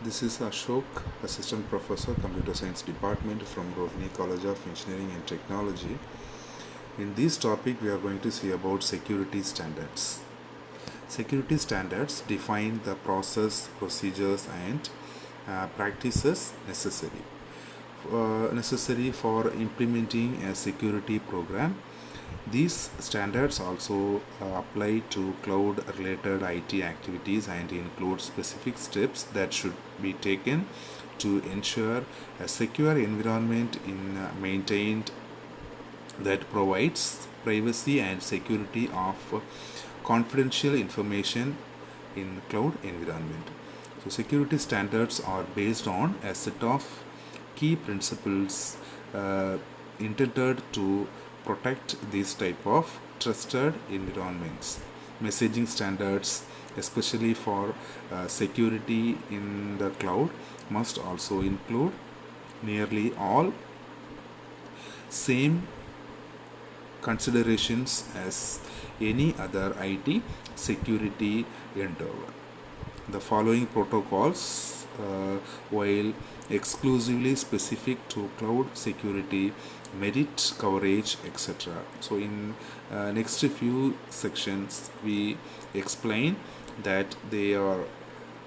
This is Ashok, Assistant Professor, Computer Science Department from Rohini College of Engineering and Technology. In this topic, we are going to see about security standards. Security standards define the process, procedures, and practices necessary for implementing a security program. These standards also apply to cloud related IT activities and include specific steps that should be taken to ensure a secure environment in maintained that provides privacy and security of confidential information in cloud environment. So security standards are based on a set of key principles intended to protect this type of trusted environments. Messaging standards, especially for security in the cloud, must also include nearly all same considerations as any other IT security endeavor. The following protocols, while exclusively specific to cloud security, merit coverage, etc. So, in next few sections, we explain that they are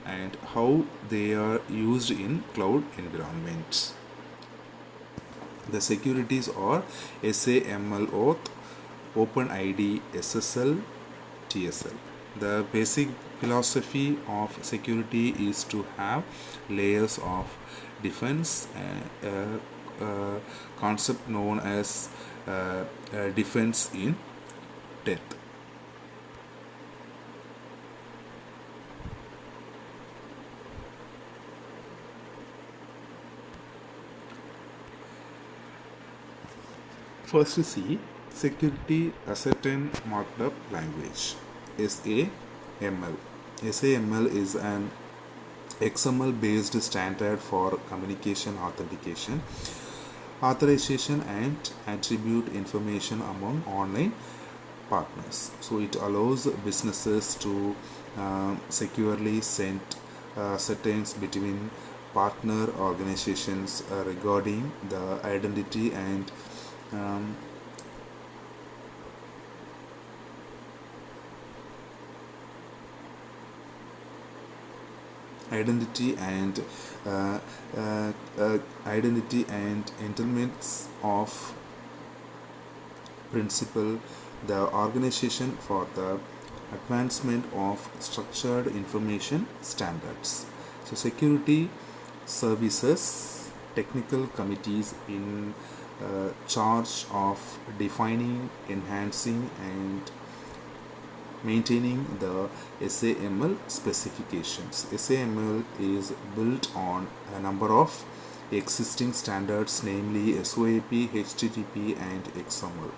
and how they are used in cloud environments. The securities are SAML Oath, OpenID, SSL, TSL. The basic philosophy of security is to have layers of defense, a concept known as defense in depth. First, see Security Ascertain Markup Language SAML. SAML is an XML based standard for communication authentication, authorization, and attribute information among online partners. So it allows businesses to securely send settings between partner organizations regarding the identity and um, identity and uh, identity and entitlements of principle the organization for the advancement of structured information standards. So security services technical committees in charge of defining, enhancing, and maintaining the SAML specifications. SAML is built on a number of existing standards, namely SOAP, HTTP, and XML.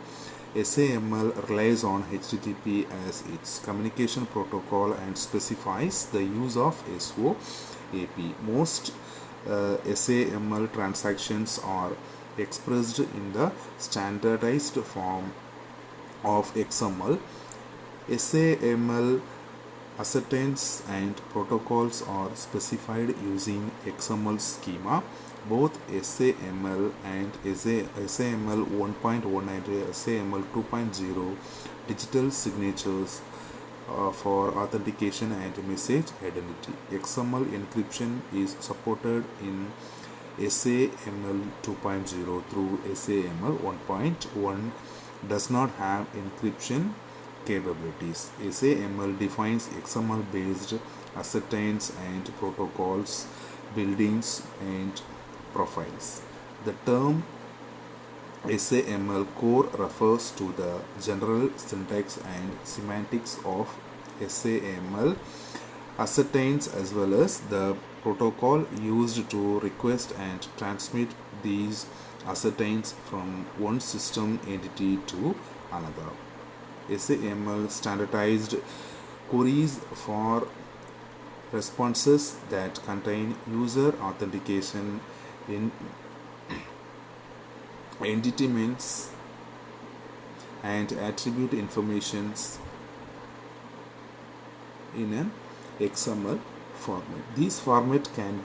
SAML relies on HTTP as its communication protocol and specifies the use of SOAP. Most SAML transactions are expressed in the standardized form of XML. SAML ascertains and protocols are specified using XML schema. Both SAML and SAML 1.1 and SAML 2.0 digital signatures for authentication and message identity. XML encryption is supported in SAML 2.0 through SAML 1.1 does not have encryption capabilities. SAML defines XML based ascertains and protocols, buildings, and profiles. The term SAML core refers to the general syntax and semantics of SAML ascertains as well as the protocol used to request and transmit these ascertains from one system entity to another. SAML standardized queries for responses that contain user authentication in entitlements and attribute informations in an XML format. This format can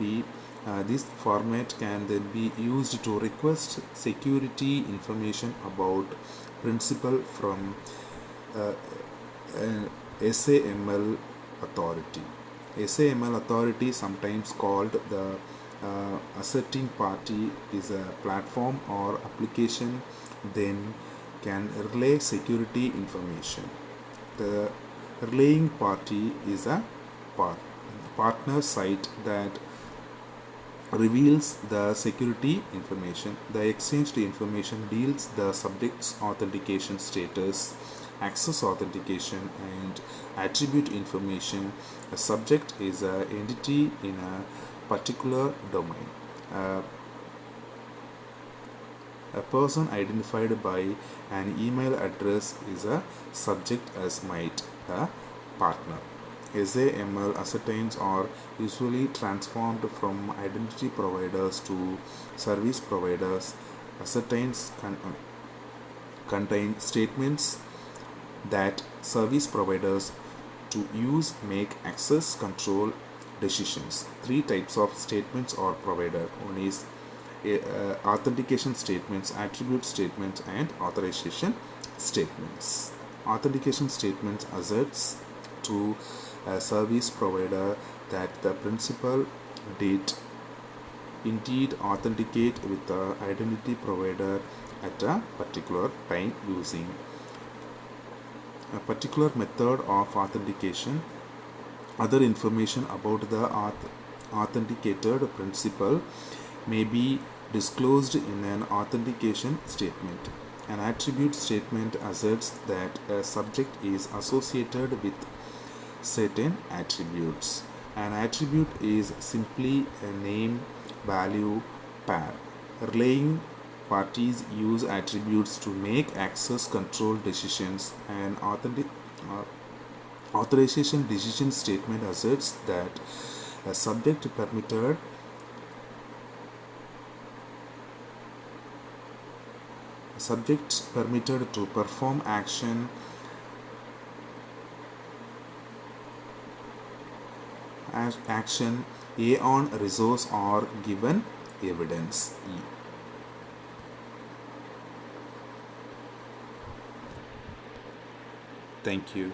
then be used to request security information about principal from SAML authority. SAML authority, sometimes called the asserting party, is a platform or application then can relay security information. The relaying party is a partner site that reveals the security information. The exchanged information deals the subject's authentication status, access authentication, and attribute information. A subject is an entity in a particular domain. A person identified by an email address is a subject, as might a partner. SAML ascertains are usually transformed from identity providers to service providers. Ascertains contain statements that service providers to use make access control decisions. Three types of statements are provided. One is authentication statements, attribute statements, and authorization statements. Authentication statements asserts to a service provider that the principal did indeed authenticate with the identity provider at a particular time using a particular method of authentication. Other information about the authenticated principal may be disclosed in an authentication statement. An attribute statement asserts that a subject is associated with certain attributes. An attribute is simply a name value pair. Relaying parties use attributes to make access control decisions. An authorization decision statement asserts that a subject permitted to perform action A on resource or given evidence E. Thank you.